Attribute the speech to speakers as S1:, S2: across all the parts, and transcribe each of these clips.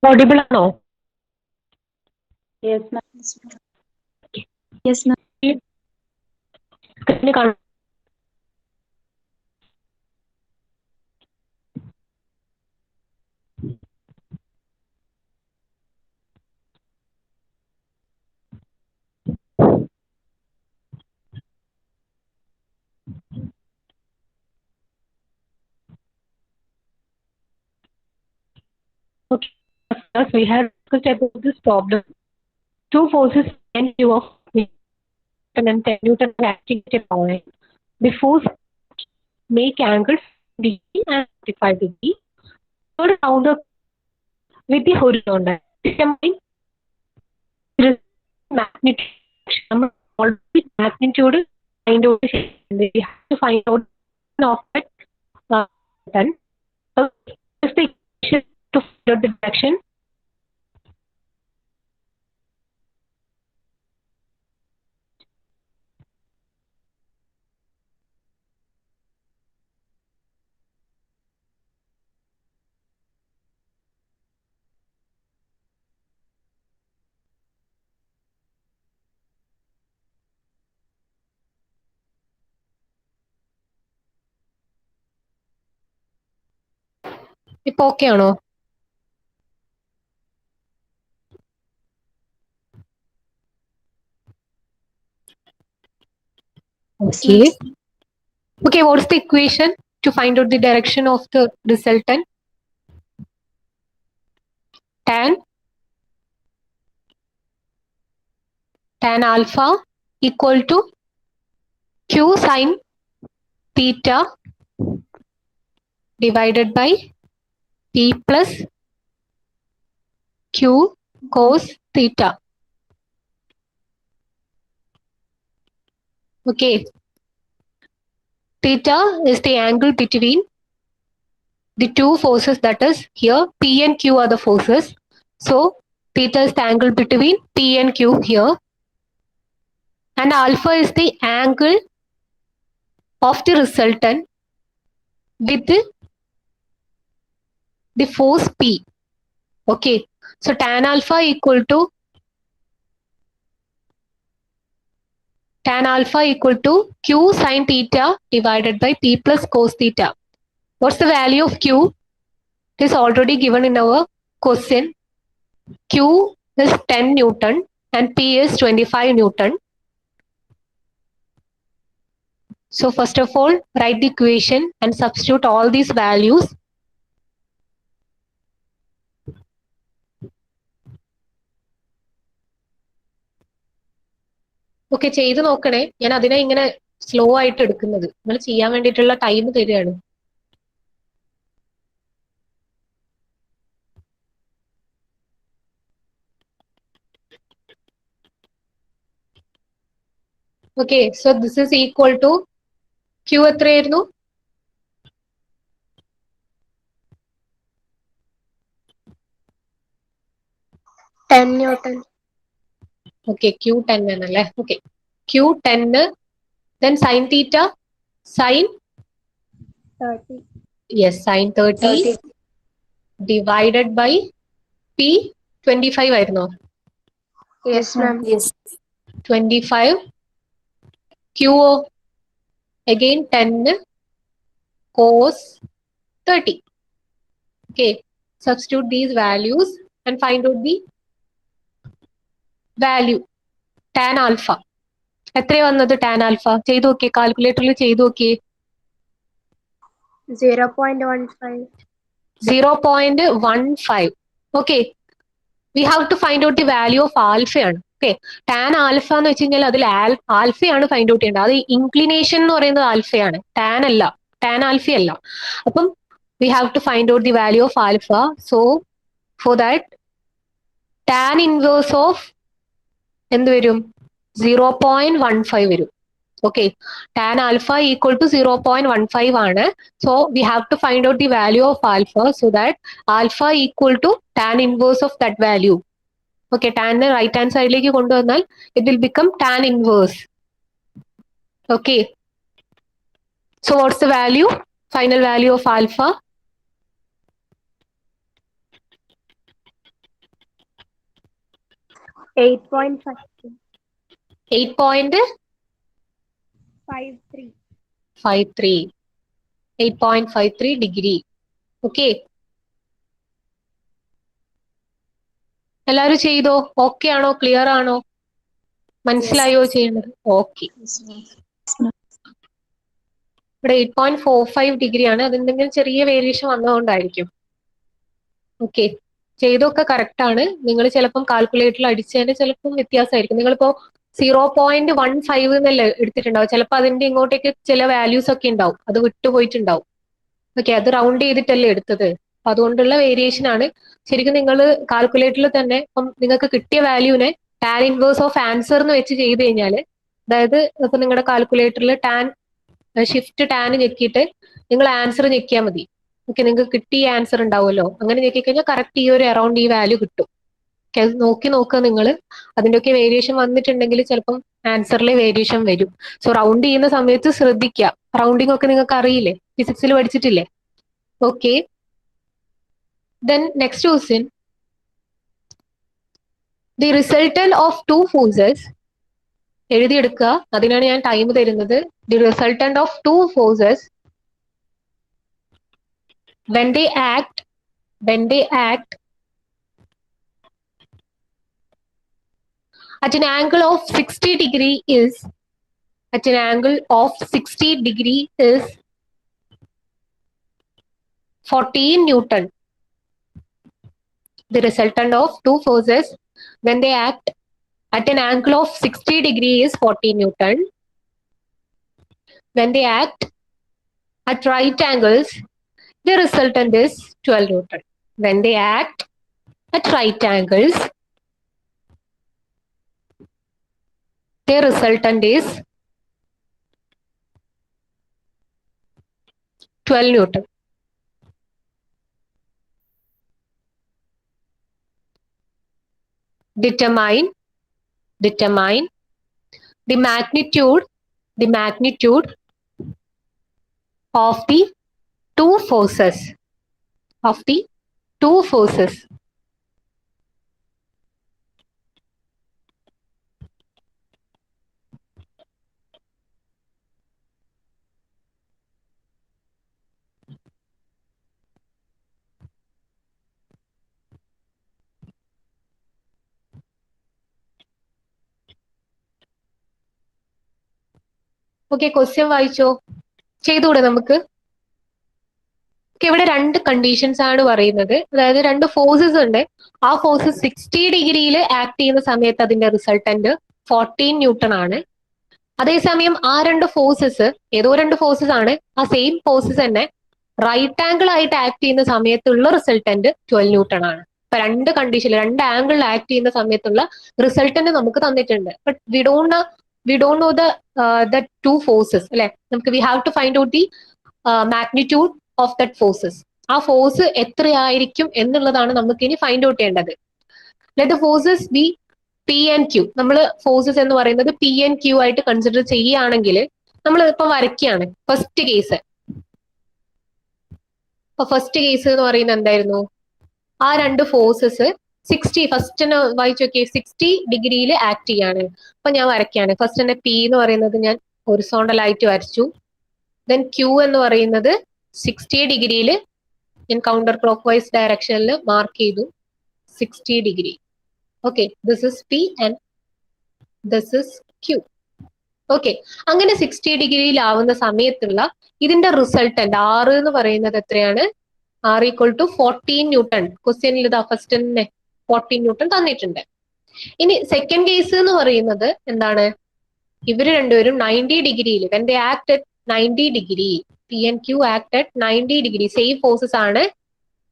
S1: Audible ആണോ?
S2: Yes, ma'am.
S3: Yes, ma'am.
S1: സ്ക്രീനിൽ കാണും. Okay, first we have discussed about this problem. Two forces 10 Q of Newton and 10 Newton are acting at a point. The force make angles D and 45 degree. Third round up with the horizontal. Determine the magnitude. Already magnitude find out. We have to find out of that done. So just the equation to find out the direction. ഇപ്പൊ okay ആണോ?
S3: Yes, ma'am.
S1: Okay. Okay, what's the equation to find out the direction of the resultant? Tan alpha equal to Q sine theta divided by P plus Q cos theta. Okay. Theta is the angle between the two forces, that is here P and Q are the forces. So theta is the angle between P and Q here. And alpha is the angle of the resultant with the force P. Okay. So tan alpha equal to Q sine theta divided by P plus cos theta. What's the value of Q? It is already given in our question. Q is 10 Newton and P is 25 Newton. So first of all, write the equation and substitute all these values. Okay, ചെയ്ത് നോക്കണേ. ഞാൻ അതിനെ ഇങ്ങനെ slow ആയിട്ട് എടുക്കുന്നത്. നിങ്ങൾ ചെയ്യാൻ വേണ്ടിയിട്ടുള്ള ടൈം തരികയാണ്. Okay, so this is equal to Q എത്രയായിരുന്നു?
S3: Newton.
S1: ഓക്കെ, ക്യൂ 10 ആണല്ലേ. Okay, Q 10, then sin theta, sin
S3: 30.
S1: yes, sin 30 divided by P 25 ആയിരുന്നോ?
S3: Yes, ma'am.
S2: Yes.
S1: 25 Q again 10 cos 30. Okay, substitute these values and find out the value. Tan alpha. എത്രയാ വന്നത് tan alpha? ചെയ്തു നോക്കിയേ, കാൽക്കുലേറ്ററിൽ ചെയ്തു നോക്കിയേ.
S3: 0.15.
S1: 0.15. Okay, we have to find out the value of alpha ആണ്. Okay, tan alpha എന്ന് വെച്ച് കഴിഞ്ഞാൽ അതിൽ ആൽഫയാണ് ഫൈൻഡ് ഔട്ട് ചെയ്യേണ്ടത്. അത് ഇൻക്ലിനേഷൻ എന്ന് പറയുന്നത് ആൽഫയാണ്, ടാൻ അല്ല, ടാൻ ആൽഫ അല്ല. അപ്പം we have to find out the value of alpha. So for that, tan inverse of എന്ത് വരും? 0.15 വരും. Okay, tan alpha equal to 0.15 ആണ്. So we have to find out the value of alpha, so that alpha equal to tan inverse of that value. Okay, tan right hand സൈഡിലേക്ക് കൊണ്ടുവന്നാൽ it will become tan inverse. Okay, so what's the value? Final value of alpha?
S3: 8.53.
S1: 8.53. 8.53 degree. Okay, എല്ലാവരും ചെയ്തോ? Okay ആണോ? Clear ആണോ? മനസ്സിലായോ ചെയ്യുന്നത്? Okay. ഇവിടെ 8.45 degree ആണ്. അതെന്തെങ്കിലും ചെറിയ വേരിയേഷൻ വന്നതുകൊണ്ടായിരിക്കും. ഓക്കെ, ചെയ്തൊക്കെ കറക്റ്റ് ആണ്. നിങ്ങൾ ചിലപ്പം കാൽക്കുലേറ്ററിൽ അടിച്ചതിന് ചിലപ്പം വ്യത്യാസമായിരിക്കും. നിങ്ങളിപ്പോ 0.15 എന്നല്ലേ എടുത്തിട്ടുണ്ടാവും. ചിലപ്പോൾ അതിന്റെ ഇങ്ങോട്ടേക്ക് ചില വാല്യൂസ് ഒക്കെ ഉണ്ടാവും, അത് വിട്ടുപോയിട്ടുണ്ടാവും. ഓക്കെ, അത് റൗണ്ട് ചെയ്തിട്ടല്ലേ എടുത്തത്, അപ്പൊ അതുകൊണ്ടുള്ള വേരിയേഷൻ ആണ്. ശരിക്കും നിങ്ങൾ കാൽക്കുലേറ്ററിൽ തന്നെ ഇപ്പം നിങ്ങൾക്ക് കിട്ടിയ വാല്യൂവിനെ ടാൻ ഇൻവേഴ്സ് ഓഫ് ആൻസർ എന്ന് വെച്ച് ചെയ്ത് കഴിഞ്ഞാൽ, അതായത് ഇപ്പൊ നിങ്ങളുടെ കാൽക്കുലേറ്ററിൽ ഷിഫ്റ്റ് ടാൻ ഞെക്കിയിട്ട് നിങ്ങൾ ആൻസർ ഞെക്കിയാൽ മതി. ഓക്കെ, നിങ്ങൾക്ക് കിട്ടിയ ആൻസർ ഉണ്ടാവുമല്ലോ, അങ്ങനെ ഞെക്കിക്കഴിഞ്ഞാൽ കറക്റ്റ് ഈ ഒരു അറൌണ്ട് ഈ വാല്യൂ കിട്ടും. ഓക്കെ, അത് നോക്കുക നിങ്ങൾ. അതിന്റെയൊക്കെ വേരിയേഷൻ വന്നിട്ടുണ്ടെങ്കിൽ ചിലപ്പം ആൻസറിലെ വേരിയേഷൻ വരും. സോ റൗണ്ട് ചെയ്യുന്ന സമയത്ത് ശ്രദ്ധിക്കുക. റൗണ്ടിങ് ഒക്കെ നിങ്ങൾക്ക് അറിയില്ലേ, ഫിസിക്സിൽ പഠിച്ചിട്ടില്ലേ? Okay, then next question. The resultant of two forces, എഴുതിയെടുക്കുക, അതിനാണ് ഞാൻ ടൈം തരുന്നത്. The resultant of two forces when they act at an angle of 60 degree is 14 Newton. The resultant of two forces when they act at an angle of 60 degree is 14 Newton. When they act at right angles, the resultant is 12 Newton. When they act at right angles, the resultant is 12 Newton. Determine the magnitude of the two forces. Okay, question വായിച്ചോ? ചെയ്തുകൂടെ നമുക്ക്? ഇവിടെ രണ്ട് conditions ആണ് പറയുന്നത്. അതായത് രണ്ട് forces ഉണ്ട്. ആ ഫോഴ്സ് 60 ഡിഗ്രിയിൽ ആക്ട് ചെയ്യുന്ന സമയത്ത് അതിന്റെ റിസൾട്ടന്റ് 14 ന്യൂട്ടൺ ആണ്. അതേസമയം ആ രണ്ട് ഫോഴ്സസ്, ഏതോ രണ്ട് ഫോഴ്സസ് ആണ്, ആ സെയിം ഫോഴ്സസ് തന്നെ റൈറ്റ് ആംഗിൾ ആയിട്ട് ആക്ട് ചെയ്യുന്ന സമയത്തുള്ള റിസൾട്ടന്റ് 12 ന്യൂട്ടൺ ആണ്. ഇപ്പൊ രണ്ട് കണ്ടീഷനിൽ രണ്ട് ആംഗിളിൽ ആക്ട് ചെയ്യുന്ന സമയത്തുള്ള റിസൾട്ടന്റ് നമുക്ക് തന്നിട്ടുണ്ട്. But we don't know the two forces അല്ലെ. നമുക്ക് we have to find out the magnitude of that forces. ആ ഫോഴ്സ് എത്രയായിരിക്കും എന്നുള്ളതാണ് നമുക്ക് ഇനി ഫൈൻഡ് ഔട്ട് ചെയ്യേണ്ടത്. Let the forces be P and Q. നമ്മൾ ഫോഴ്സസ് എന്ന് പറയുന്നത് പി ആൻഡ് ക്യൂ ആയിട്ട് കൺസിഡർ ചെയ്യുകയാണെങ്കിൽ നമ്മൾ ഇപ്പൊ വരയ്ക്കുകയാണ് ഫസ്റ്റ് കേസ്. അപ്പൊ ഫസ്റ്റ് കേസ് എന്ന് പറയുന്നത് എന്തായിരുന്നു? ആ രണ്ട് ഫോഴ്സസ് 60, ഫസ്റ്റ് വായിച്ചു നോക്കിയേ, 60 ഡിഗ്രിയിൽ ആക്ട് ചെയ്യാണ്. അപ്പൊ ഞാൻ വരയ്ക്കുകയാണ്. ഫസ്റ്റ് തന്നെ പി എന്ന് പറയുന്നത് ഞാൻ ഹൊറിസോണ്ടൽ ആയിട്ട് വരച്ചു. ദെൻ ക്യൂ എന്ന് പറയുന്നത് 60 ഡിഗ്രിയിൽ ഞാൻ കൗണ്ടർ ക്ലോക്ക് വൈസ് ഡയറക്ഷനിൽ മാർക്ക് ചെയ്തു 60 degree. Okay, this is P and this is Q. Okay, അങ്ങനെ 60 ഡിഗ്രിയിലാവുന്ന സമയത്തുള്ള ഇതിന്റെ റിസൾട്ടന്റ് R എന്ന് പറയുന്നത് എത്രയാണ്? R equal to 14 newton. ക്വസ്റ്റ്യനിൽ ഇതാ ഫസ്റ്റ് തന്നെ 14 ന്യൂട്ടൺ തന്നിട്ടുണ്ട്. ഇനി സെക്കൻഡ് കേസ് എന്ന് പറയുന്നത് എന്താണ്? ഇവര് രണ്ടുപേരും 90 ഡിഗ്രിയിൽ, when they act at 90 degree, P and Q act at 90 degree, same forces ആണ്.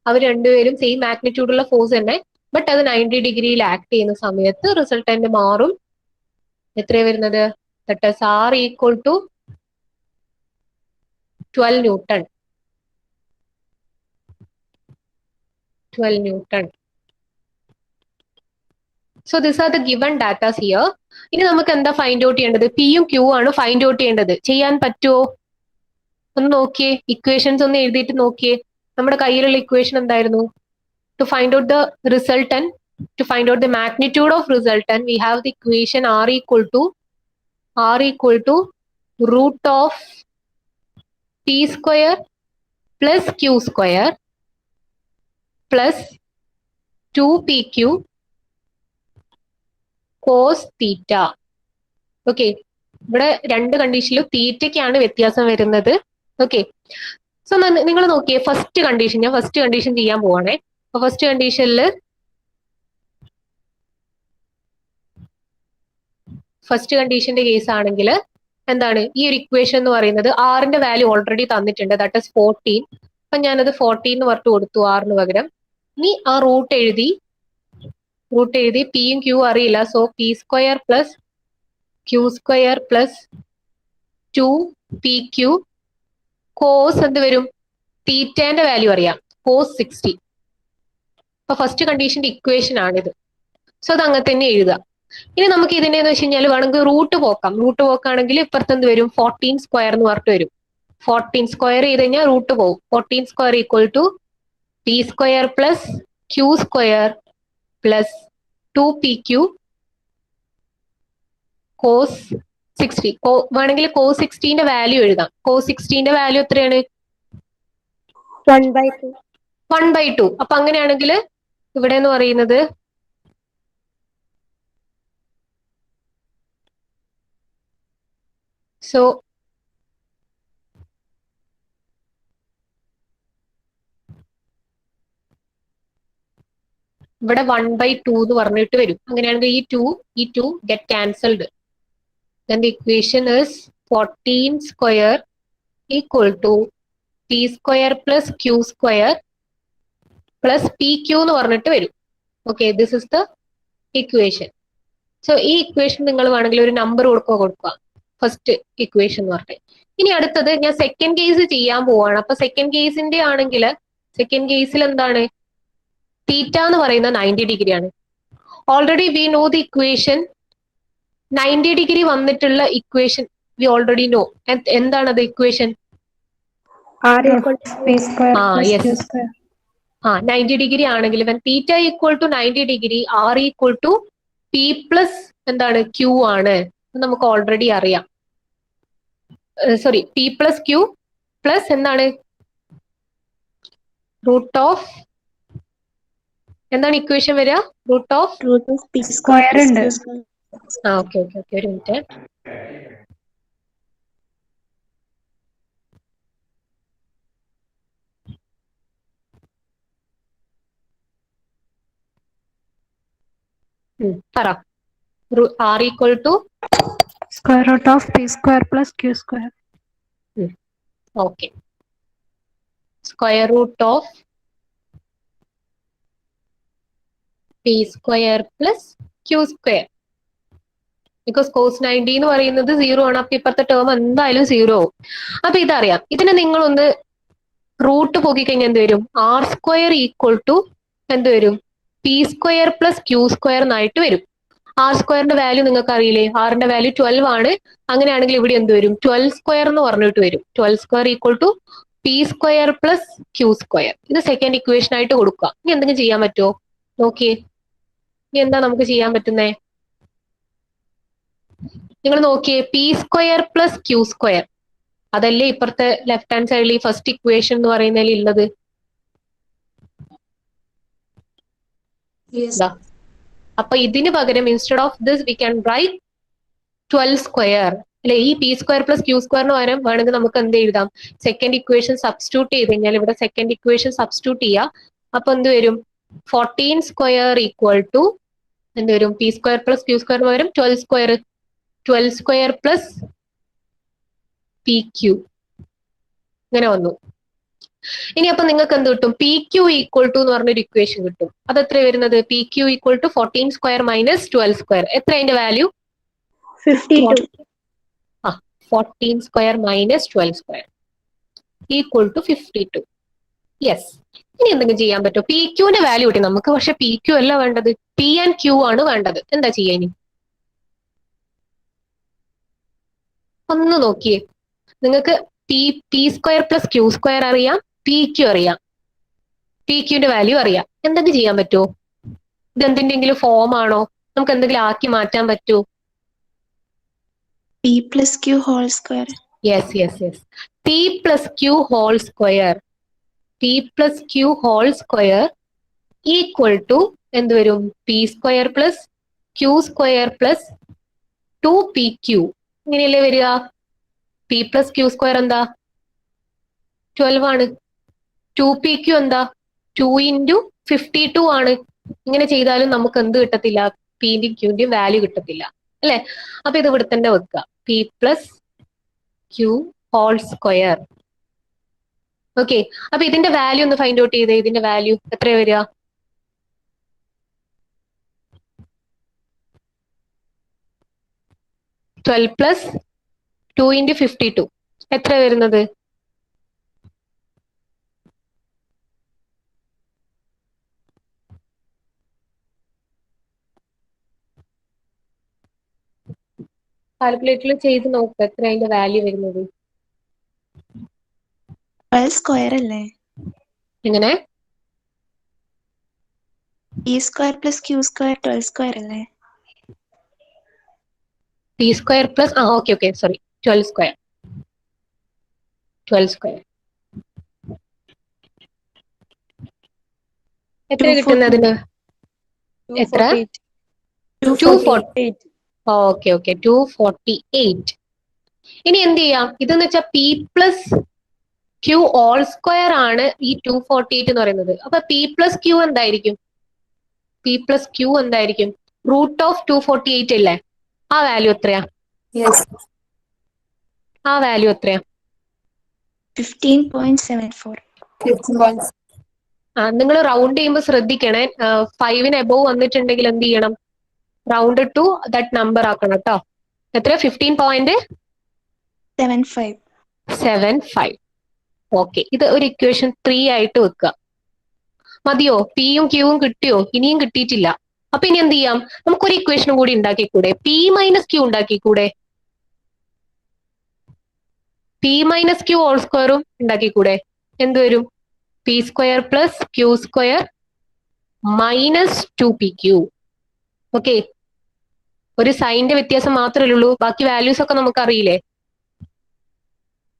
S1: അവർ രണ്ടുപേരും സെയിം മാഗ്നിറ്റ്യൂഡ് ഉള്ള ഫോഴ്സ് തന്നെ, ബട്ട് അത് 90 ഡിഗ്രിയിൽ ആക്ട് ചെയ്യുന്ന സമയത്ത് റിസൾട്ടന്റ് മാറും. എത്രയാണ് വരുന്നത്? That is R equal to 12 newton. 12 newton. So this are the given datas here. ഇനി നമുക്ക് എന്താ ഫൈൻഡ് ഔട്ട് ചെയ്യേണ്ടത്? പിയും ക്യൂ ആണ് ഫൈൻഡ് ഔട്ട് ചെയ്യേണ്ടത്. ചെയ്യാൻ പറ്റുമോ? ഒന്ന് നോക്കിയേ, ഇക്വേഷൻസ് ഒന്ന് എഴുതിയിട്ട് നോക്കിയേ. നമ്മുടെ കയ്യിലുള്ള ഇക്വേഷൻ എന്തായിരുന്നു? To find out the resultant to find out the magnitude of resultant, we have the equation r equal to root of p square plus q square plus 2pq cos theta. Okay, ഇവിടെ രണ്ട് കണ്ടീഷനിലും തീറ്റയ്ക്കാണ് വ്യത്യാസം വരുന്നത്. Okay, so നിങ്ങൾ നോക്കിയേ, first condition, ഞാൻ first condition ചെയ്യാൻ പോവാണേ. അപ്പൊ ഫസ്റ്റ് കണ്ടീഷനിൽ ഫസ്റ്റ് കണ്ടീഷന്റെ കേസ് ആണെങ്കിൽ എന്താണ്, ഈ ഒരു ഇക്വേഷൻ എന്ന് പറയുന്നത് ആറിന്റെ വാല്യൂ ഓൾറെഡി തന്നിട്ടുണ്ട്, ദാറ്റ് ഇസ് 14. അപ്പൊ ഞാനത് 14 എന്ന് പറഞ്ഞിട്ട് കൊടുത്തു ആറിന് പകരം. ഇനി ആ റൂട്ട് എഴുതി പിയും ക്യൂ അറിയില്ല, so P square plus Q square plus 2pq cos എന്ത് വരും, തീറ്റേന്റെ വാല്യൂ അറിയാം, കോസ് 60. അപ്പൊ ഫസ്റ്റ് കണ്ടീഷന്റെ ഇക്വേഷൻ ആണിത്. സോ അത് അങ്ങനെ തന്നെ എഴുതുക. ഇനി നമുക്ക് ഇതിനെ എന്ന് വെച്ച് കഴിഞ്ഞാൽ വേണമെങ്കിൽ റൂട്ട് പോക്കാണെങ്കിൽ ഇപ്പുറത്ത് എന്ത് വരും, 14 സ്ക്വയർ എന്ന് പറഞ്ഞിട്ട് വരും. 14 സ്ക്വയർ ചെയ്ത് കഴിഞ്ഞാൽ റൂട്ട് പോകും. 14 square equal to P square plus Q square plus 2pq cos 60. വേണമെങ്കിൽ കോസ് 60ന്റെ വാല്യൂ എഴുതാം. കോസ് 60ന്റെ വാല്യൂ എത്രയാണ്,
S3: 1/2.
S1: 1/2. അപ്പൊ അങ്ങനെയാണെങ്കിൽ ഇവിടെ എന്ന് പറയുന്നത് സോ ഇവിടെ 1/2 എന്ന് പറഞ്ഞിട്ട് വരും. അങ്ങനെയാണെങ്കിൽ ഈ two get cancelled. Then the equation is 14 square equal to p square plus q square plus pq എന്ന് പറഞ്ഞിട്ട് വരും. Okay, this is the equation. So ഈ ഇക്വേഷൻ നിങ്ങൾ വേണമെങ്കിൽ ഒരു നമ്പർ കൊടുക്കുക, ഫസ്റ്റ് ഇക്വേഷൻ എന്ന് പറഞ്ഞിട്ട്. ഇനി അടുത്തത് ഞാൻ സെക്കൻഡ് കേസ് ചെയ്യാൻ പോവാണ്. അപ്പൊ സെക്കൻഡ് കേസിന്റെ ആണെങ്കിൽ സെക്കൻഡ് കേസിൽ എന്താണ്, തീറ്റ എന്ന് പറയുന്നത് 90 ഡിഗ്രി ആണ്. Already we know the equation. 90 degree വന്നിട്ടുള്ള ഇക്വേഷൻ വി ഓൾറെഡി നോ. എന്താണത് equation?
S3: R equal to P square plus Q square.
S1: 90 degree ആണെങ്കിൽ when theta equal to 90 degree R equal to P plus എന്താണ്, Q ആണ്. നമുക്ക് already അറിയാം. Sorry, P plus Q plus എന്താണ്, root of, എന്താണ് equation വരിക, root of
S3: P square ഉണ്ട്.
S1: Okay, ഒരു മിനിറ്റ്. പറ. R equal to
S3: Square root of P square plus Q square.
S1: Okay, square root of P square plus Q square. Because cos 90 എന്ന് പറയുന്നത് 0 ആണ്. അപ്പൊ ഇപ്പുറത്തെ ടേം എന്തായാലും 0 ആവും. അപ്പൊ ഇതറിയാം. ഇതിനെ നിങ്ങളൊന്ന് റൂട്ട് പോക്കി കഴിഞ്ഞാൽ എന്ത് വരും, ആർ സ്ക്വയർ ഈക്വൽ ടു എന്ത് വരും, P square plus Q square എന്നായിട്ട് വരും. ആർ സ്ക്വയറിന്റെ വാല്യൂ നിങ്ങൾക്ക് അറിയില്ലേ, ആറിന്റെ വാല്യൂ 12 ആണ്. അങ്ങനെയാണെങ്കിൽ ഇവിടെ എന്ത് വരും, 12 സ്ക്വയർ എന്ന് പറഞ്ഞിട്ട് വരും. 12 square equal to P square plus Q square. ഇത് സെക്കൻഡ് ഇക്വേഷൻ ആയിട്ട് കൊടുക്കുക. ഇനി എന്തെങ്കിലും ചെയ്യാൻ പറ്റുമോ നോക്കിയേ. ഇനി എന്താ നമുക്ക് ചെയ്യാൻ പറ്റുന്നേ, നിങ്ങൾ നോക്കിയേ, P square plus Q square അതല്ലേ ഇപ്പുറത്തെ ലെഫ്റ്റ് ഹാൻഡ് സൈഡിൽ ഈ ഫസ്റ്റ് ഇക്വേഷൻ എന്ന് പറയുന്നതിൽ ഉള്ളത്. അപ്പൊ ഇതിന് പകരം instead of this we can write 12 square അല്ലെ. ഈ പി സ്ക്വയർ പ്ലസ് ക്യൂ സ്ക്വയറിന് പകരം വേണമെങ്കിൽ നമുക്ക് എന്ത് എഴുതാം, സെക്കൻഡ് ഇക്വേഷൻ സബ്സ്റ്റിറ്റ്യൂട്ട് ചെയ്ത് കഴിഞ്ഞാൽ ഇവിടെ സെക്കൻഡ് ഇക്വേഷൻ സബ്സ്റ്റിറ്റ്യൂട്ട് ചെയ്യുക. അപ്പൊ എന്ത് വരും, 14 സ്ക്വയർ ഈക്വൽ ടു എന്ത് വരും, പി സ്ക്വയർ പ്ലസ് ക്യൂ സ്ക്വയറിന് പകരം 12 സ്ക്വയർ പ്ലസ് പി ക്യൂ ഇങ്ങനെ വന്നു. ഇനി അപ്പൊ നിങ്ങൾക്ക് എന്ത് കിട്ടും, പി ക്യൂ ഈക്വൽ ടു എന്ന് പറഞ്ഞൊരു ഇക്വേഷൻ കിട്ടും. അത് എത്ര വരുന്നത്, P Q equal to 14 square minus 12 square. എത്ര അതിന്റെ value,
S3: 52.
S1: 14 square minus 12 square equal to 52. Yes. ഇനി എന്തെങ്കിലും ചെയ്യാൻ പറ്റുമോ, പി ക്യൂന്റെ വാല്യൂ കിട്ടി നമുക്ക്. പക്ഷെ പി ക്യൂ അല്ല വേണ്ടത്, പി ആൻഡ് ക്യൂ ആണ് വേണ്ടത്. എന്താ ചെയ്യാ ഇനി, ഒന്ന് നോക്കിയേ. നിങ്ങൾക്ക് P square plus Q square അറിയാം, പി ക്യൂ അറിയാം, പി ക്യൂന്റെ വാല്യൂ അറിയാം. എന്തെങ്കിലും ചെയ്യാൻ പറ്റുമോ, ഇത് എന്തിന്റെങ്കിലും ഫോം ആണോ? നമുക്ക് എന്തെങ്കിലും ആക്കി മാറ്റാൻ പറ്റൂ?
S2: P plus Q whole square.
S1: Yes yes yes. P plus Q whole square. P plus Q whole square equal to എന്ത് വരും? P square plus Q square plus 2PQ. ഇങ്ങനെയല്ലേ വരിക? P പ്ലസ് Q സ്ക്വയർ എന്താ? 12 ആണ്. 2PQ എന്താ? 2 into 52 ആണ്. ഇങ്ങനെ ചെയ്താലും നമുക്ക് എന്ത് കിട്ടത്തില്ല? പിന്റെയും ക്യൂന്റെയും വാല്യൂ കിട്ടത്തില്ല അല്ലെ? അപ്പൊ ഇത് ഇവിടെ തന്നെ വെക്കുക. P plus Q whole square. Okay, അപ്പൊ ഇതിന്റെ വാല്യൂ ഒന്ന് ഫൈൻഡ് ഔട്ട് ചെയ്തേ. ഇതിന്റെ വാല്യൂ എത്രയാ വരിക? ട്വൽവ് പ്ലസ് 2 ഇൻറ്റു 52 എത്ര വരുന്നത്? കാൽക്കുലേറ്ററിൽ ചെയ്ത് നോക്കുക എത്ര അതിന്റെ വാല്യൂ വരുന്നത്.
S2: 12 square അല്ലേ?
S1: എങ്ങനെ?
S2: P square plus Q square 12 square അല്ലേ?
S1: P square plus okay okay sorry 12 square. 12 square എത്ര കിട്ടുന്നത് അതിന്? എത്ര? 248. Okay okay 248. ഇനി എന്ത് ചെയ്യാം? ഇതെന്ന് വെച്ചാൽ P plus Q all square ആണ് ഈ 248 എന്ന് പറയുന്നത്. അപ്പൊ P പ്ലസ് Q എന്തായിരിക്കും? P പ്ലസ് Q എന്തായിരിക്കും? റൂട്ട് ഓഫ് 248 അല്ലേ? ആ വാല്യൂ എത്രയാ? ആ വാല്യൂ എത്രയാ?
S2: 15.74.
S1: നിങ്ങൾ റൗണ്ട് ചെയ്യുമ്പോൾ ശ്രദ്ധിക്കണേ. 5 എബോവ് വന്നിട്ടുണ്ടെങ്കിൽ എന്ത് ചെയ്യണം? റൗണ്ട് ടു ദാറ്റ് നമ്പർ ആക്കണം കേട്ടോ. എത്ര? 15.75. ഓക്കെ, ഇത് ഒരു ഇക്വേഷൻ 3 ആയിട്ട് വെക്കുക. മതിയോ? പിയും ക്യൂവും കിട്ടിയോ? ഇനിയും കിട്ടിയിട്ടില്ല. അപ്പൊ ഇനി എന്ത് ചെയ്യാം? നമുക്കൊരു ഇക്വേഷനും കൂടി ഉണ്ടാക്കിക്കൂടെ? P മൈനസ് ക്യൂ ഉണ്ടാക്കിക്കൂടെ? P മൈനസ് ക്യൂ ഹോൾ സ്ക്വയറും ഉണ്ടാക്കിക്കൂടെ? എന്ത് വരും? P square plus Q square minus 2PQ. Okay, ഒരു സൈനിന്റെ വ്യത്യാസം മാത്രമേ ഉള്ളൂ. ബാക്കി വാല്യൂസ് ഒക്കെ നമുക്ക് അറിയില്ലേ?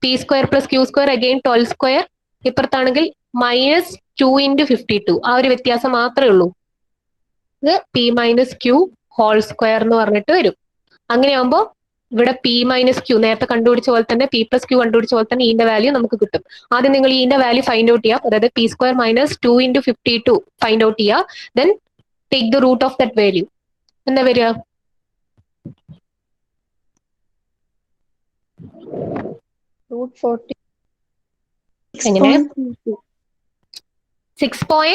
S1: P square plus Q square again 12 square. ഇപ്പുറത്താണെങ്കിൽ മൈനസ് 2 ഇൻറ്റു 52. ആ ഒരു വ്യത്യാസം മാത്രമേ ഉള്ളൂ. ഇത് P minus Q whole square എന്ന് പറഞ്ഞിട്ട് വരും. അങ്ങനെയാകുമ്പോൾ ഇവിടെ P മൈനസ് Q നേരത്തെ കണ്ടുപിടിച്ച പോലെ തന്നെ P പ്ലസ് Q കണ്ടുപിടിച്ച പോലെ തന്നെ ഈന്റെ വാല്യൂ നമുക്ക് കിട്ടും. ആദ്യം നിങ്ങൾ ഈന്റെ വാല്യൂ ഫൈൻഡ് ഔട്ട് ചെയ്യുക. അതായത് P square minus 2 into 52 find out ചെയ്യുക. Then take the root of that value. എന്താ വരിക?
S3: root 40.
S1: എങ്ങനെ?
S2: 6.32.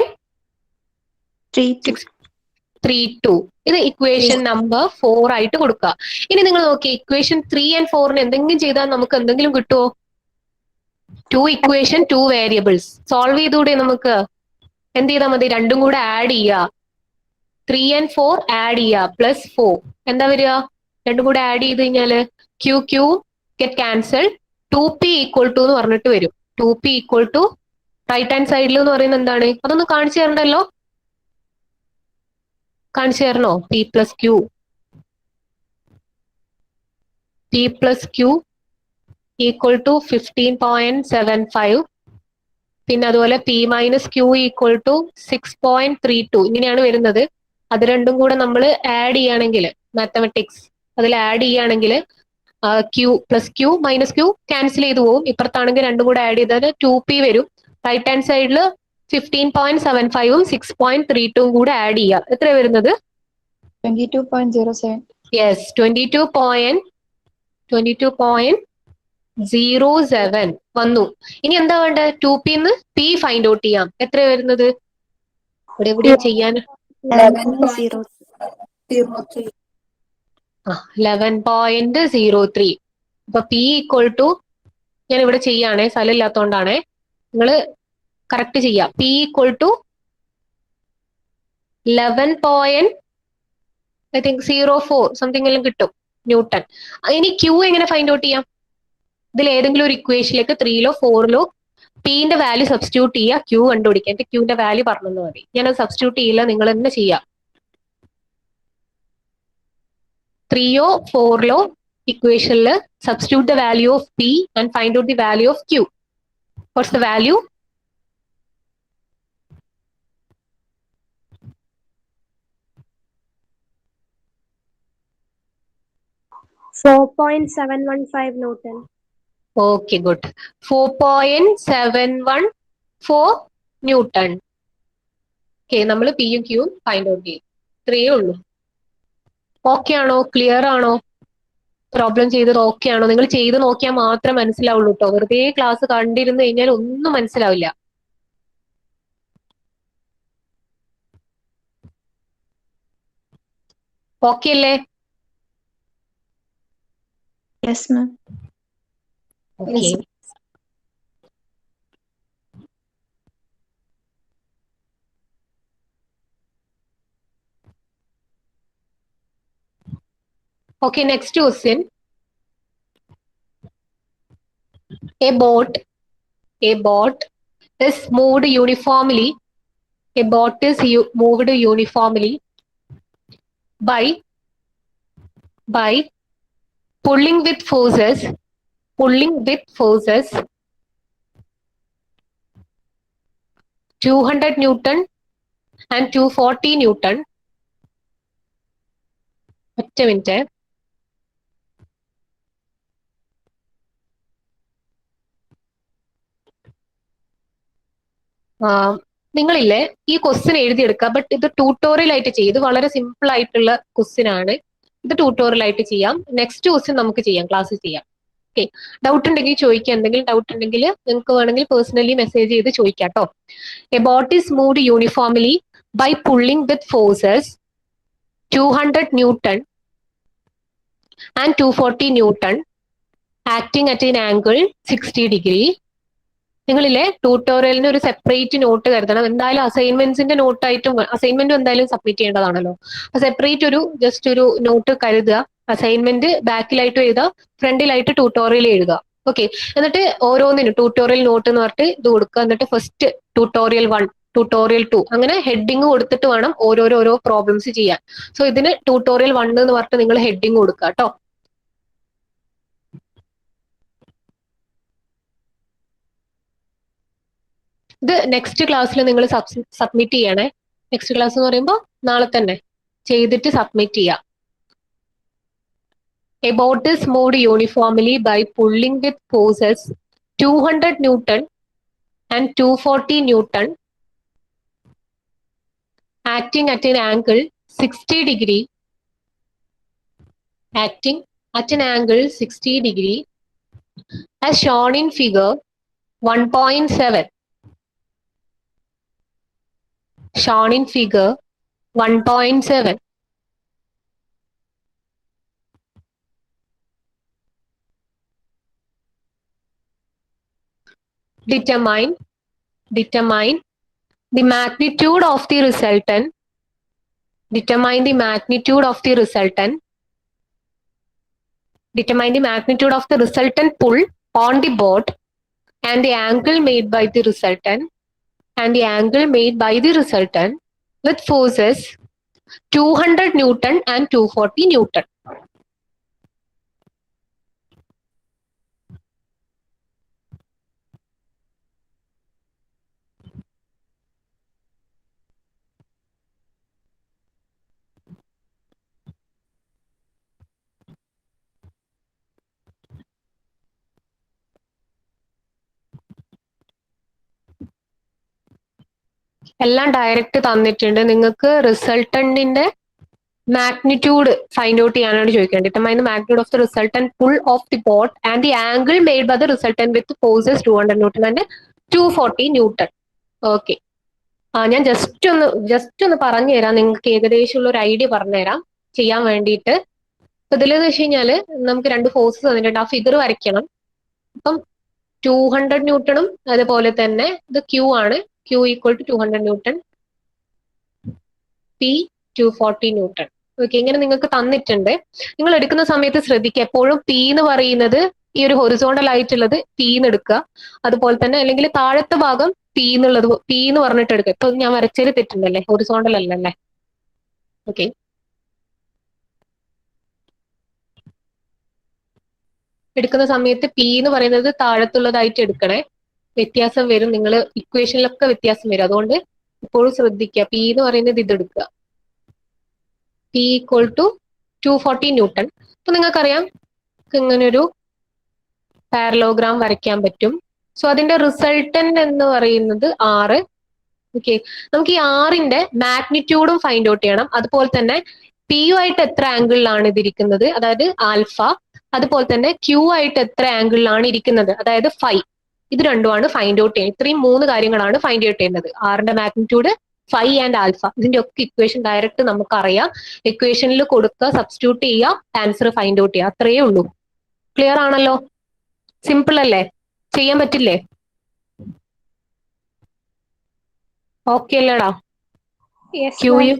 S1: 6.32. ഇത് ഇക്വേഷൻ നമ്പർ 4 ആയിട്ട് കൊടുക്കുക. ഇനി നിങ്ങൾ നോക്കി ഇക്വേഷൻ 3 and 4 എന്തെങ്കിലും ചെയ്താൽ നമുക്ക് എന്തെങ്കിലും കിട്ടുമോ? 2 ഇക്വേഷൻ 2 വേരിയബിൾസ് സോൾവ് ചെയ്തുകൂടെ നമുക്ക്? എന്ത് ചെയ്താൽ മതി? രണ്ടും കൂടെ ആഡ് ചെയ്യുക. 3 and 4 ആഡ് ചെയ്യുക പ്ലസ് 4 എന്താ വരിക? രണ്ടും കൂടെ ആഡ് ചെയ്ത് കഴിഞ്ഞാല് Q get cancel. 2P equal to എന്ന് പറഞ്ഞിട്ട് വരും. 2P equal to right hand സൈഡിൽ എന്ന് പറയുന്നത് എന്താണ്? അതൊന്ന് കാണിച്ചു തരണ്ടല്ലോ. കാണിച്ചു തരണോ? P plus Q equal to 15.75. പിന്നെ അതുപോലെ P minus Q equal to 6.32. ഇങ്ങനെയാണ് വരുന്നത്. അത് രണ്ടും കൂടെ നമ്മൾ ആഡ് ചെയ്യുകയാണെങ്കിൽ മാത്തമെറ്റിക്സ് അതിൽ ആഡ് ചെയ്യുകയാണെങ്കിൽ Q plus Q minus Q cancel ചെയ്തു പോകും. ഇപ്പുറത്താണെങ്കിൽ രണ്ടും കൂടെ ആഡ് ചെയ്താൽ 2P വരും. റൈറ്റ് ഹാൻഡ് സൈഡിൽ 15.75ഉം 6.32ഉം കൂടെ ആഡ് ചെയ്യുക. എത്ര വരുന്നത്?
S3: 22.07.
S1: യെസ്, 22.07 വന്നു. ഇനി എന്താ വേണ്ടത്? 2P P ഫൈൻഡ് ഔട്ട് ചെയ്യാം. എത്ര വരുന്നത്? ഇവിടെ എവിടെയും ചെയ്യാൻ 11.03. അപ്പൊ P ഈക്വൽ ടു ഞാൻ ഇവിടെ ചെയ്യാണേ, സ്ഥലമില്ലാത്തോണ്ടാണേ. നിങ്ങൾ കറക്റ്റ് ചെയ്യാം. P ഈക്വൽ ടു 11.04 സംതിങ് എല്ലാം കിട്ടും ന്യൂട്ടൺ. ഇനി Q എങ്ങനെ ഫൈൻഡ് ഔട്ട് ചെയ്യാം? ഇതിൽ ഏതെങ്കിലും ഒരു ഇക്വേഷനിലേക്ക് 3ലോ 4ലോ Pന്റെ വാല്യൂ സബ്സ്റ്റിറ്റ്യൂട്ട് ചെയ്യുക. Q കണ്ടുപിടിക്കുക. എന്റെ Qന്റെ വാല്യൂ പറഞ്ഞാൽ മതി. ഞാനത് സബ്സ്റ്റിറ്റ്യൂട്ട് ചെയ്യില്ല, നിങ്ങൾ തന്നെ ചെയ്യാം. 3 or 4 equation substitute the value of P and find out the value of Q. What's the value?
S3: $4.715 Newton.
S1: Okay, good. 4.714 Newton. Okay, നമ്മൾ പിയും ക്യൂവും ഫൈൻഡ് ഔട്ട് ചെയ്യും. ഇത്രയേ ഉള്ളൂ. ഓക്കെ ആണോ? ക്ലിയർ ആണോ? പ്രോബ്ലം ചെയ്തത് ഓക്കെ ആണോ? നിങ്ങൾ ചെയ്ത് നോക്കിയാൽ മാത്രമേ മനസ്സിലാവുള്ളൂ കേട്ടോ. വെറുതെ ക്ലാസ് കണ്ടിരുന്നു കഴിഞ്ഞാൽ ഒന്നും മനസ്സിലാവില്ല. ഓക്കെ അല്ലേ?
S2: Yes, ma'am.
S1: Okay. Okay, next question. A boat is moved uniformly. A boat is moved uniformly by pulling with forces 200 Newton and 240 Newton. ഒറ്റ മിനിറ്റ്. നിങ്ങളില്ലേ ഈ ക്വസ്റ്റ്യൻ എഴുതിയെടുക്കുക. ബട്ട് ഇത് ട്യൂട്ടോറിയൽ ആയിട്ട് ചെയ്യും. ഇത് വളരെ സിമ്പിൾ ആയിട്ടുള്ള ക്വസ്റ്റ്യൻ ആണ്. ഇത് ട്യൂട്ടോറിയൽ ആയിട്ട് ചെയ്യാം. നെക്സ്റ്റ് ക്വസ്റ്റ്യൻ നമുക്ക് ചെയ്യാം, ക്ലാസ്സിൽ ചെയ്യാം. ഓക്കെ, ഡൗട്ട് ഉണ്ടെങ്കിൽ ചോദിക്കാം. എന്തെങ്കിലും ഡൗട്ട് ഉണ്ടെങ്കിൽ നിങ്ങൾക്ക് വേണമെങ്കിൽ പേഴ്സണലി മെസ്സേജ് ചെയ്ത് ചോദിക്കാം കേട്ടോ. A boat is moved uniformly by pulling with forces 200 Newton and 240 Newton acting at an angle 60 degree. നിങ്ങളില്ലേ ട്യൂട്ടോറിയലിന് ഒരു സെപ്പറേറ്റ് നോട്ട് കരുതണം. എന്തായാലും അസൈൻമെന്റ്സിന്റെ നോട്ടായിട്ടും അസൈൻമെന്റും എന്തായാലും സബ്മിറ്റ് ചെയ്യേണ്ടതാണല്ലോ. സെപ്പറേറ്റ് ഒരു ജസ്റ്റ് ഒരു നോട്ട് കരുതുക. അസൈൻമെന്റ് ബാക്കിലായിട്ടും എഴുതുക, ഫ്രണ്ടിലായിട്ട് ട്യൂട്ടോറിയൽ എഴുതുക. ഓക്കെ, എന്നിട്ട് ഓരോന്നിനും ട്യൂട്ടോറിയൽ നോട്ട് എന്ന് പറഞ്ഞിട്ട് ഇത് കൊടുക്കുക. എന്നിട്ട് ഫസ്റ്റ് ട്യൂട്ടോറിയൽ 1, ട്യൂട്ടോറിയൽ 2 അങ്ങനെ ഹെഡിങ് കൊടുത്തിട്ട് വേണം ഓരോ പ്രോബ്ലംസ് ചെയ്യാൻ. സോ ഇതിന് ട്യൂട്ടോറിയൽ 1 എന്ന് പറഞ്ഞിട്ട് നിങ്ങൾ ഹെഡിങ് കൊടുക്കുക കേട്ടോ. ഇത് നെക്സ്റ്റ് ക്ലാസ്സിൽ നിങ്ങൾ സബ്മിറ്റ് ചെയ്യണേ. നെക്സ്റ്റ് ക്ലാസ് എന്ന് പറയുമ്പോൾ നാളെ തന്നെ ചെയ്തിട്ട് സബ്മിറ്റ് ചെയ്യാം. A boat is moved uniformly by pulling with forces 200 Newton and 240 Newton acting at an angle 60 degree as shown in figure 1.7. Shown in figure 1.7. Determine the magnitude of the resultant. Determine the magnitude of the resultant. Determine the magnitude of the resultant pull on the boat and the angle made by the resultant. And the angle made by the resultant with forces 200 Newton and 240 Newton. എല്ലാം direct തന്നിട്ടുണ്ട്. നിങ്ങൾക്ക് റിസൾട്ടന്റിന്റെ magnitude find out ചെയ്യാനാണ് ചോദിക്കേണ്ടത്. Determine the magnitude of the resultant pull of the boat and the angle made by the resultant with forces 200 Newton and 240 Newton. Okay, ഞാൻ just ഒന്ന് പറഞ്ഞു തരാം. നിങ്ങൾക്ക് ഏകദേശമുള്ള ഒരു ഐഡിയ പറഞ്ഞുതരാം ചെയ്യാൻ വേണ്ടിയിട്ട്. ഇതിലെന്ന് വെച്ച് കഴിഞ്ഞാല് നമുക്ക് 2 ഫോഴ്സസ് തന്നിട്ടുണ്ട്. ആ ഫിഗർ വരയ്ക്കണം. അപ്പം 200 Newtonഉം അതുപോലെ തന്നെ ഇത് Q ആണ്. Q equal to 200 Newton, P 240 Newton. Okay, ഇങ്ങനെ നിങ്ങൾക്ക് തന്നിട്ടുണ്ട്. നിങ്ങൾ എടുക്കുന്ന സമയത്ത് ശ്രദ്ധിക്കുക, എപ്പോഴും P എന്ന് പറയുന്നത് ഈ ഒരു ഹൊറിസോണ്ടൽ ആയിട്ടുള്ളത് P എന്ന് എടുക്കുക. അതുപോലെ തന്നെ അല്ലെങ്കിൽ താഴത്തെ ഭാഗം P എന്നുള്ളത് P എന്ന് പറഞ്ഞിട്ട് എടുക്കുക. ഇപ്പൊ ഞാൻ വരച്ചതിൽ തെറ്റുണ്ടല്ലേ, ഹൊറിസോണ്ടൽ അല്ലല്ലേ. ഓക്കെ, എടുക്കുന്ന സമയത്ത് പി എന്ന് പറയുന്നത് താഴത്തുള്ളതായിട്ട് എടുക്കണേ. വ്യത്യാസം വരും, നിങ്ങൾ ഇക്വേഷനിലൊക്കെ വ്യത്യാസം വരും. അതുകൊണ്ട് ഇപ്പോഴും ശ്രദ്ധിക്കുക. പി എന്ന് പറയുന്നത് ഇത് എടുക്കുക. P equal to 240 newton. അപ്പൊ നിങ്ങൾക്കറിയാം ഇങ്ങനെ ഒരു പാരലോഗ്രാം വരയ്ക്കാൻ പറ്റും. സോ അതിന്റെ റിസൾട്ടന്റ് എന്ന് പറയുന്നത് 6. ഓക്കെ, നമുക്ക് ഈ 6ന്റെ മാഗ്നിറ്റ്യൂഡും ഫൈൻഡ് ഔട്ട് ചെയ്യണം. അതുപോലെ തന്നെ പി യു ആയിട്ട് എത്ര ആംഗിളിലാണ് ഇതിരിക്കുന്നത്, അതായത് ആൽഫ. അതുപോലെ തന്നെ ക്യൂ ആയിട്ട് എത്ര ആംഗിളിലാണ് ഇരിക്കുന്നത്, അതായത് ഫൈ. ഇത് രണ്ടുമാണ് ഫൈൻഡ് ഔട്ട് ചെയ്യുന്നത്. ഇത്രയും 3 കാര്യങ്ങളാണ് ഫൈൻഡ് ഔട്ട് ചെയ്യുന്നത്. 6ന്റെ മാഗ്നിറ്റ്യൂഡ്, ഫൈ ആൻഡ് ആൽഫ. ഇതിന്റെ ഒക്കെ ഇക്വേഷൻ ഡയറക്റ്റ് നമുക്കറിയാം. ഇക്വേഷനിൽ കൊടുക്കുക, സബ്സ്റ്റിറ്റ്യൂട്ട് ചെയ്യുക, ആൻസർ ഫൈൻഡ് ഔട്ട് ചെയ്യുക. അത്രയേ ഉള്ളൂ. ക്ലിയർ ആണല്ലോ? സിമ്പിൾ അല്ലേ? ചെയ്യാൻ പറ്റില്ലേ? ഓക്കെ അല്ലേടാ?
S3: Yes,
S1: ക്യൂയും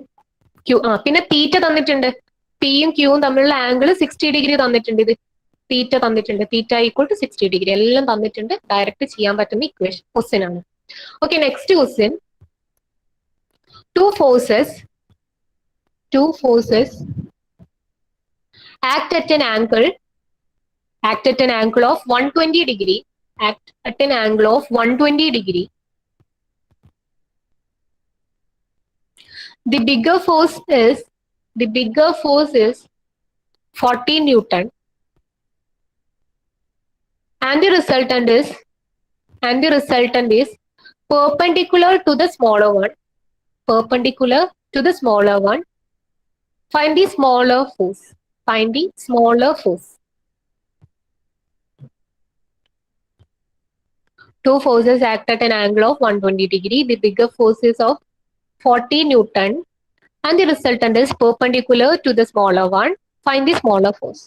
S1: ക്യൂ പിന്നെ തീറ്റ തന്നിട്ടുണ്ട്. പിയും ക്യൂവും തമ്മിലുള്ള ആംഗിൾ 60 ഡിഗ്രി തന്നിട്ടുണ്ട്. ഇത് തീറ്റ തന്നിട്ടുണ്ട്. തീറ്റ ഈക്വൽ ടു 60 ഡിഗ്രി എല്ലാം തന്നിട്ടുണ്ട്. ഡയറക്റ്റ് ചെയ്യാൻ പറ്റുന്ന ഇക്വേഷൻ ക്വസ്റ്റ്യൻ ആണ്. Okay, next question. Two forces act at an angle of 120 degree. Act at an angle of 120 degree. The bigger force is 40 Newton, and the resultant is perpendicular to the smaller one. Perpendicular to the smaller one. Find the smaller force. Find the smaller force. Two forces act at an angle of 120 degree. The bigger force is of 40 Newton, and the resultant is perpendicular to the smaller one. Find the smaller force.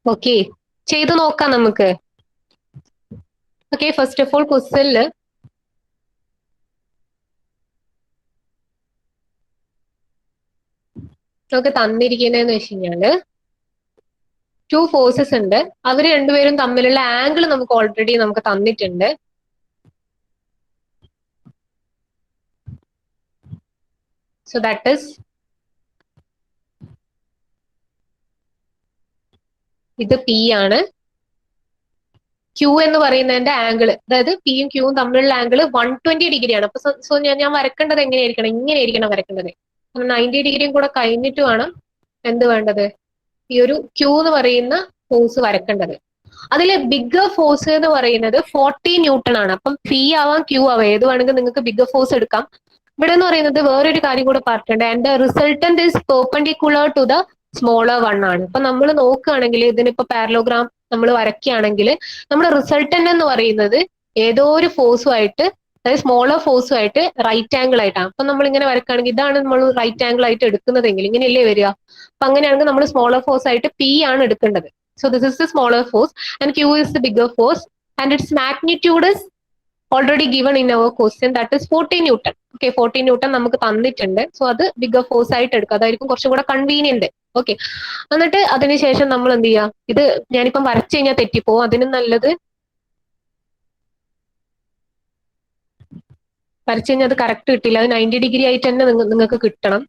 S1: Okay, ചെയ്തു നോക്കാം നമുക്ക്. Okay, first of all, ക്വസ്റ്റ്യനില് നമുക്ക് തന്നിരിക്കുന്നതെന്ന് വെച്ച് കഴിഞ്ഞാല് 2 forces ഉണ്ട്. അവർ രണ്ടുപേരും തമ്മിലുള്ള angle നമുക്ക് ഓൾറെഡി നമുക്ക് തന്നിട്ടുണ്ട്. സോ ദാറ്റ് ഇസ് ഇത് പി ആണ്. ക്യൂ എന്ന് പറയുന്നതിന്റെ ആംഗിൾ, അതായത് പിയും ക്യൂവും തമ്മിലുള്ള ആംഗിൾ 120 ഡിഗ്രിയാണ്. അപ്പൊ സോ ഞാൻ വരക്കേണ്ടത് എങ്ങനെയായിരിക്കണം? ഇങ്ങനെയായിരിക്കണം വരക്കേണ്ടത്. 90 ഡിഗ്രിയും കൂടെ കഴിഞ്ഞിട്ട് വേണം എന്ത് വേണ്ടത്? ഈ ഒരു ക്യൂ എന്ന് പറയുന്ന ഫോഴ്സ് വരക്കേണ്ടത്. അതിലെ ബിഗ്ഗർ ഫോഴ്സ് എന്ന് പറയുന്നത് 40 ന്യൂട്ടൺ ആണ്. അപ്പം പി ആവാം ക്യൂ ആവാം, ഏത് വേണമെങ്കിൽ നിങ്ങൾക്ക് ബിഗ്ഗർ ഫോഴ്സ് എടുക്കാം. ഇവിടെ എന്ന് പറയുന്നത് വേറൊരു കാര്യം കൂടെ പറഞ്ഞിട്ടുണ്ട്. And resultant is perpendicular to the smaller one ആണ്. അപ്പൊ നമ്മൾ നോക്കുകയാണെങ്കിൽ ഇതിനിപ്പോ പാരലോഗ്രാം നമ്മൾ വരയ്ക്കുകയാണെങ്കിൽ നമ്മുടെ റിസൾട്ടന്റ് എന്ന് പറയുന്നത് ഏതോ ഒരു ഫോഴ്സുമായിട്ട്, അതായത് സ്മോളർ ഫോഴ്സുമായിട്ട് റൈറ്റ് ആംഗിൾ ആയിട്ടാണ്. അപ്പൊ നമ്മൾ ഇങ്ങനെ വരക്കുകയാണെങ്കിൽ ഇതാണ് നമ്മൾ റൈറ്റ് ആംഗിൾ ആയിട്ട് എടുക്കുന്നതെങ്കിൽ ഇങ്ങനെയല്ലേ വരിക. അപ്പൊ അങ്ങനെയാണെങ്കിൽ നമ്മൾ സ്മോളർ ഫോഴ്സ് ആയിട്ട് പി ആണ് എടുക്കേണ്ടത്. So this is the smaller force and Q is the bigger force and its magnitude is already given in our question, that is 40 newton. Okay, 40 newton നമുക്ക് തന്നിട്ടുണ്ട്. സോ അത് ബിഗ്ഗർ ഫോഴ്സ് ആയിട്ട് എടുക്കുക, അതായിരിക്കും കുറച്ചും കൂടെ കൺവീനിയന്റ്. ഓക്കെ, എന്നിട്ട് അതിനുശേഷം നമ്മൾ എന്ത് ചെയ്യാം? ഇത് ഞാനിപ്പം വരച്ചു കഴിഞ്ഞാൽ തെറ്റിപ്പോവും. അതിനും നല്ലത് വരച്ചു കഴിഞ്ഞാൽ അത് കറക്റ്റ് കിട്ടില്ല. അത് 90 ഡിഗ്രി ആയിട്ട് തന്നെ നിങ്ങൾക്ക് കിട്ടണം.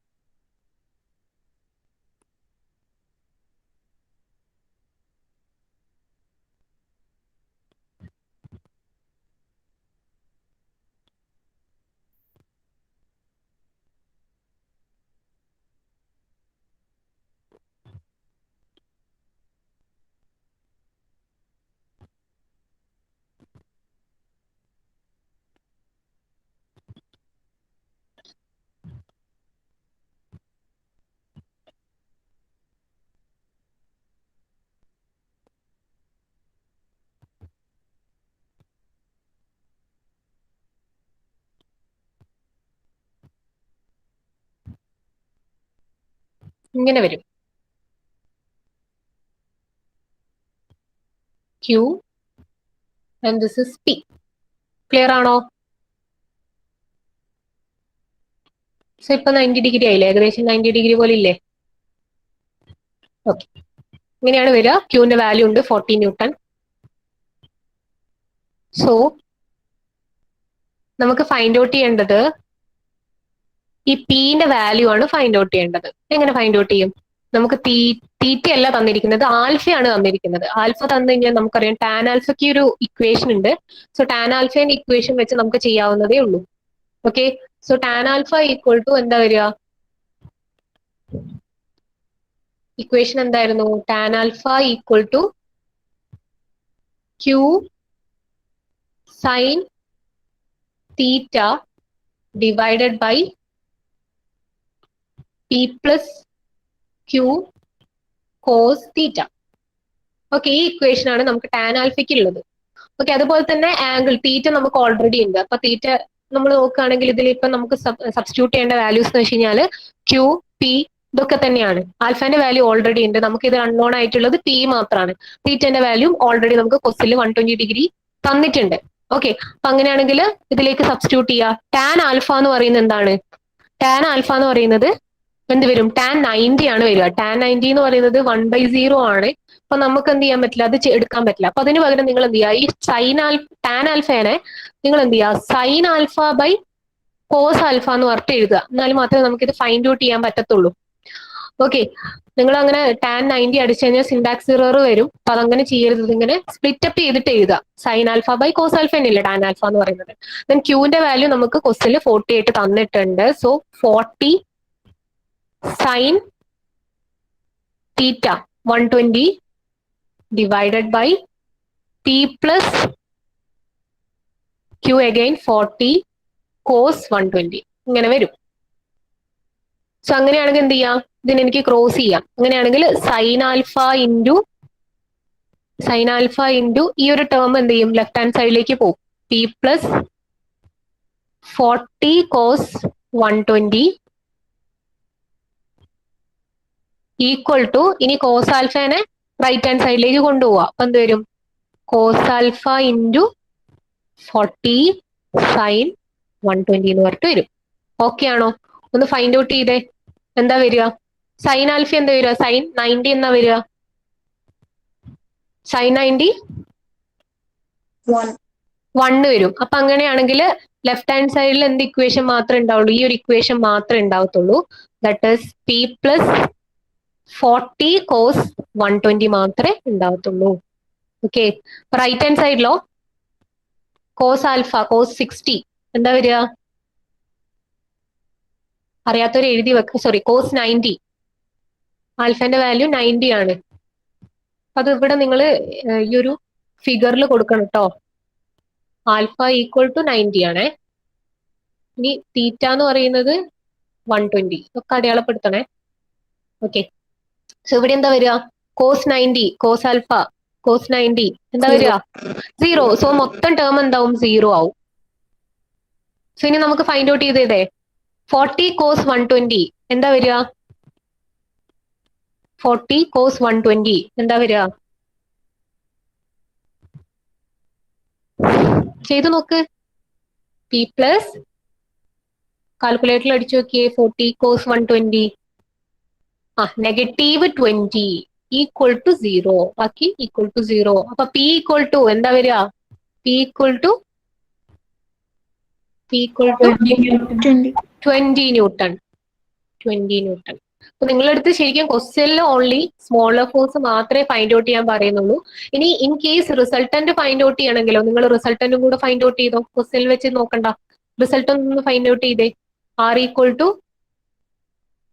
S1: ഇങ്ങനെ വരും. Q and this is P. Clear ആണോ? സോ ഇപ്പൊ 90 ഡിഗ്രി ആയില്ലേ? ഏകദേശം 90 ഡിഗ്രി പോലെ ഇല്ലേ? ഓക്കെ, ഇങ്ങനെയാണ് വരിക. ക്യൂവിന്റെ വാല്യൂ ഉണ്ട് 40 ന്യൂട്ടൺ. സോ നമുക്ക് ഫൈൻഡ് ഔട്ട് ചെയ്യേണ്ടത് ഈ പീന്റെ വാല്യൂ ആണ് ഫൈൻഡ് ഔട്ട് ചെയ്യേണ്ടത്. എങ്ങനെ ഫൈൻഡ് ഔട്ട് ചെയ്യും? നമുക്ക് തീറ്റ അല്ല തന്നിരിക്കുന്നത്, ആൽഫയാണ് തന്നിരിക്കുന്നത്. ആൽഫ തന്നു കഴിഞ്ഞാൽ നമുക്കറിയാം ടാൻ ആൽഫയ്ക്ക് ഒരു ഇക്വേഷൻ ഉണ്ട്. സോ ടാൻ ആൽഫയുടെ ഇക്വേഷൻ വെച്ച് നമുക്ക് ചെയ്യാവുന്നതേ ഉള്ളൂ. Okay, so tan alpha equal to എന്താ വരിക? ഇക്വേഷൻ എന്തായിരുന്നു? Tan alpha equal to Q sine theta divided by P plus Q cos theta. Okay, ഈ ഇക്വേഷൻ ആണ് നമുക്ക് ടാൻ ആൽഫയ്ക്ക് ഉള്ളത്. ഓക്കെ, അതുപോലെ തന്നെ ആംഗിൾ തീറ്റ നമുക്ക് ഓൾറെഡി ഉണ്ട്. അപ്പൊ തീറ്റ നമ്മൾ നോക്കുകയാണെങ്കിൽ ഇതിൽ ഇപ്പൊ നമുക്ക് സബ്സ്റ്റിറ്റ്യൂട്ട് ചെയ്യേണ്ട വാല്യൂസ് എന്ന് വെച്ച് കഴിഞ്ഞാൽ ക്യൂ പി ഇതൊക്കെ തന്നെയാണ്. ആൽഫാന്റെ വാല്യൂ ഓൾറെഡി ഉണ്ട്, നമുക്ക് ഇത് അൺനോൺ ആയിട്ടുള്ളത് പി മാത്രമാണ്. തീറ്റന്റെ വാല്യൂ ഓൾറെഡി നമുക്ക് ക്വസ്റ്റിൽ 120 ഡിഗ്രി തന്നിട്ടുണ്ട്. ഓക്കെ, അപ്പൊ അങ്ങനെയാണെങ്കിൽ ഇതിലേക്ക് സബ്സ്റ്റിറ്റ്യൂട്ട് ചെയ്യുക. ടാൻ ആൽഫ എന്ന് പറയുന്നത് എന്താണ്? ടാൻ ആൽഫ എന്ന് പറയുന്നത് എന്ത് വരും? ടാൻ 90 ആണ് വരിക. ടാൻ 90 എന്ന് പറയുന്നത് 1/0 ആണ്. അപ്പൊ നമുക്ക് എന്ത് ചെയ്യാൻ പറ്റില്ല, അത് എടുക്കാൻ പറ്റില്ല. അപ്പൊ അതിന് പകരം നിങ്ങൾ എന്ത് ചെയ്യുക, ഈ ടാൻ ആൽഫേനെ നിങ്ങൾ എന്ത് ചെയ്യുക, sine alpha by cos alpha എന്ന് പറഞ്ഞിട്ട് എഴുതുക. എന്നാൽ മാത്രമേ നമുക്ക് ഇത് ഫൈൻഡ് ഔട്ട് ചെയ്യാൻ പറ്റത്തുള്ളൂ. ഓക്കെ, നിങ്ങൾ അങ്ങനെ ടാൻ 90 അടിച്ചു കഴിഞ്ഞാൽ സിൻടാക്സ് എറർ വരും. അപ്പൊ അതങ്ങനെ ചെയ്യരുത്. ഇങ്ങനെ സ്പ്ലിറ്റ് അപ്പ് ചെയ്തിട്ട് എഴുതുക. Sine alpha by cos alpha തന്നെയല്ലേ ടാൻ ആൽഫ എന്ന് പറയുന്നത്. ദെൻ ക്യൂവിന്റെ വാല്യൂ നമുക്ക് ക്വസ്റ്റിൽ 48 തന്നിട്ടുണ്ട്. So 40 sine theta 120 divided by P plus Q again 40 cos 120 ഇങ്ങനെ വരും. സോ അങ്ങനെയാണെങ്കിൽ എന്ത് ചെയ്യാം, ഇതിന് എനിക്ക് ക്രോസ് ചെയ്യാം. അങ്ങനെയാണെങ്കിൽ സൈൻ ആൽഫ ഇൻറ്റു ഈ ഒരു ടേം എന്ത് ചെയ്യും, ലെഫ്റ്റ് ഹാൻഡ് സൈഡിലേക്ക് പോകും. P plus 40 cos 120 equal to, ഇനി കോസ് ആൽഫേനെ റൈറ്റ് ഹാൻഡ് സൈഡിലേക്ക് കൊണ്ടുപോവാ. അപ്പൊ എന്ത് വരും? കോസ് ആൽഫ ഇൻറ്റു 40 സൈൻ 120 എന്ന് പറഞ്ഞിട്ട് വരും. ഓക്കെ ആണോ? ഒന്ന് ഫൈൻഡ് ഔട്ട് ചെയ്തേ. എന്താ വരിക? സൈൻ ആൽഫ എന്താ വരിക? സൈൻ 90 എന്നാ വരിക? സൈൻ 90 1 വരും. അപ്പൊ അങ്ങനെയാണെങ്കിൽ ലെഫ്റ്റ് ഹാൻഡ് സൈഡിൽ എന്ത് ഇക്വേഷൻ മാത്രമേ ഉണ്ടാവുള്ളൂ? ഈ ഒരു ഇക്വേഷൻ മാത്രമേ ഉണ്ടാവത്തുള്ളൂ. That is P plus 40 cos 120 മാത്രമേ ഉണ്ടാവത്തുള്ളൂ. ഓക്കെ, റൈറ്റ് ഹാൻഡ് സൈഡിലോ കോസ് ആൽഫ കോസ് 60 എന്താ വരിക? അറിയാത്തവർ എഴുതി വെക്കുക. Sorry, cos 90. ആൽഫന്റെ വാല്യൂ 90 ആണ്. അത് ഇവിടെ നിങ്ങൾ ഈ ഒരു ഫിഗറിൽ കൊടുക്കണം കേട്ടോ. ആൽഫ ഈക്വൽ ടു 90 ആണ്. ഇനി തീറ്റ എന്ന് പറയുന്നത് 120 ഒക്കെ അടയാളപ്പെടുത്തണേ. ഓക്കെ, സോ ഇവിടെ എന്താ വരിക? കോസ് 90 കോസ് ആൽഫ കോസ് 90 എന്താ വരിക? 0. സോ മൊത്തം ടേം എന്താവും? 0 ആവും. സോ ഇനി നമുക്ക് ഫൈൻഡ് ഔട്ട് ചെയ്തേ 40 കോസ് 120 എന്താ വരിക? 40 കോസ് 120 എന്താ വരിക? ചെയ്തു നോക്ക്. പി പ്ലസ് കാൽക്കുലേറ്ററിൽ അടിച്ചു നോക്കിയേ. 40 കോസ് 120 -20 ഈക്വൽ ടു 0. ബാക്കി ഈക്വൽ ടു 0. അപ്പൊ പി ഈക്വൽ ടു എന്താ വരിക? P equal to 20 newton. 20 newton. അപ്പൊ നിങ്ങളടുത്ത് ശരിക്കും ക്വസ്റ്റ്യനിൽ ഓൺലി സ്മോളർ ഫോഴ്സ് മാത്രമേ ഫൈൻഡ് ഔട്ട് ചെയ്യാൻ പറയുന്നുള്ളൂ. ഇനി in case resultant find out ചെയ്യണമെങ്കിലോ നിങ്ങൾ റിസൾട്ടന്റും കൂടെ ഫൈൻഡ് ഔട്ട് ചെയ്തോ. ക്വസ്റ്റ്യനിൽ വെച്ച് നോക്കണ്ട, റിസൾട്ട് ഒന്ന് ഫൈൻഡ് ഔട്ട് ചെയ്തേ. R equal to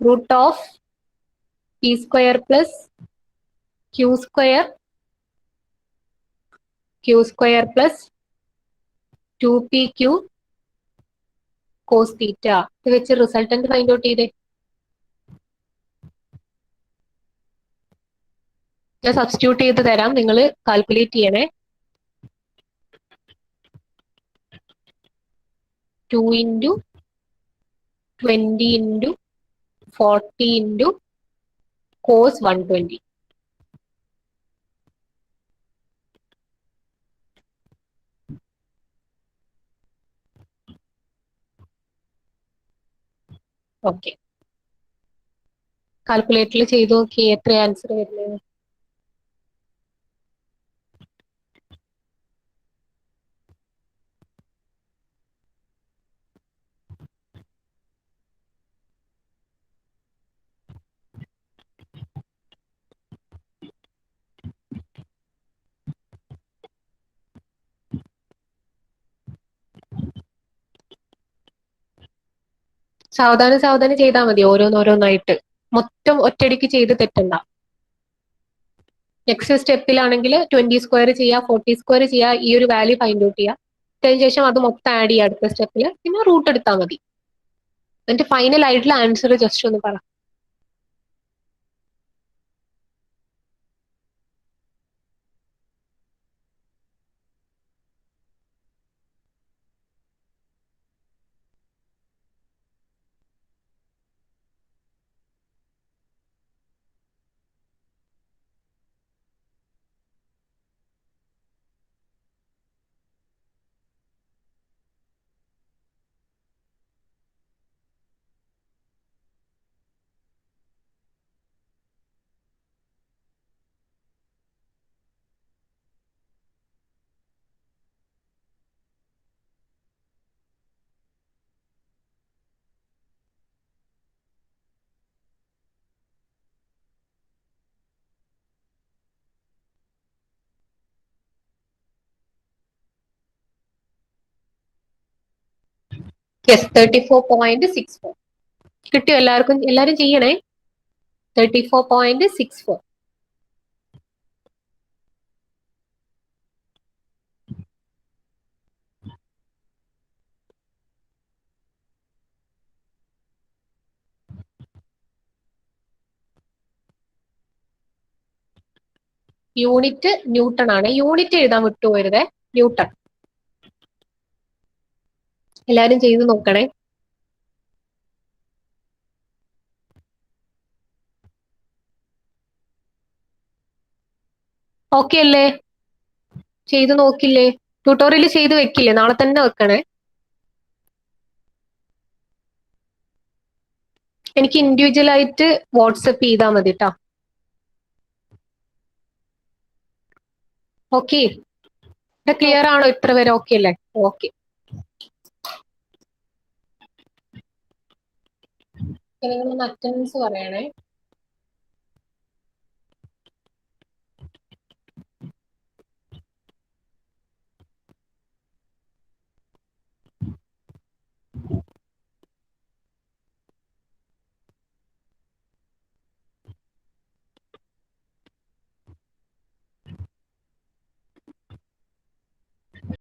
S1: root of P square plus Q square plus 2pq cos theta. ഇത് വെച്ച് റിസൾട്ടന്റ് ഫൈൻഡ് ഔട്ട് ചെയ്തേ. ഞാൻ സബ്സ്റ്റിറ്റ്യൂട്ട് ചെയ്ത് തരാം, നിങ്ങൾ കാൽക്കുലേറ്റ് ചെയ്യണേ. 2 into 20 into 40 into cos 120. Okay, കാൽക്കുലേറ്ററിൽ ചെയ്ത് നോക്കി എത്ര ആൻസർ വരുന്നത്. സാവധാനം സാവധാനം ചെയ്താൽ മതി, ഓരോന്നോരോന്നായിട്ട്. മൊത്തം ഒറ്റയടിക്ക് ചെയ്ത് തെറ്റണ്ട. നെക്സ്റ്റ് സ്റ്റെപ്പിലാണെങ്കിൽ 20 സ്ക്വയർ ചെയ്യുക, 40 സ്ക്വയർ ചെയ്യുക, ഈ ഒരു വാല്യൂ ഫൈൻഡ് ഔട്ട് ചെയ്യുക. അതിന് ശേഷം അത് മൊത്തം ആഡ് ചെയ്യുക അടുത്ത സ്റ്റെപ്പിൽ. പിന്നെ റൂട്ട് എടുത്താൽ മതി. എന്നിട്ട് ഫൈനൽ ആയിട്ടുള്ള ആൻസർ ജസ്റ്റ് ഒന്ന് പറ. യെസ്, 34.64 കിട്ടിയോ എല്ലാവർക്കും? എല്ലാരും ചെയ്യണേ. 34.64. യൂണിറ്റ് ന്യൂട്ടൺ ആണ്. യൂണിറ്റ് എഴുതാൻ വിട്ടുപോരുതേ, ന്യൂട്ടൺ. എല്ലാരും ചെയ്ത് നോക്കണേ. ഓക്കെ അല്ലേ? ചെയ്ത് നോക്കില്ലേ? ട്യൂട്ടോറിയൽ ചെയ്ത് വെക്കില്ലേ? നാളെ തന്നെ വെക്കണേ. എനിക്ക് ഇൻഡിവിജ്വൽ ആയിട്ട് വാട്സപ്പ് ചെയ്താൽ മതി കേട്ടോ. ഓക്കെ, ക്ലിയർ ആണോ? ഇത്ര വരെ ഓക്കെ അല്ലേ? ഓക്കെ. നിങ്ങളൊന്ന് അറ്റൻഡൻസ് പറയണേ.